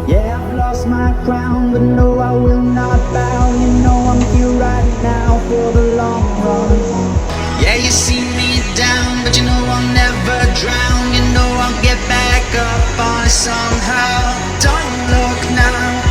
Yeah, I've lost my crown, but no, I will not bow. You know I'm here right now for the long run. Yeah, you see me down, but you know I'll never drown. You know I'll get back up on it somehow. Don't look now.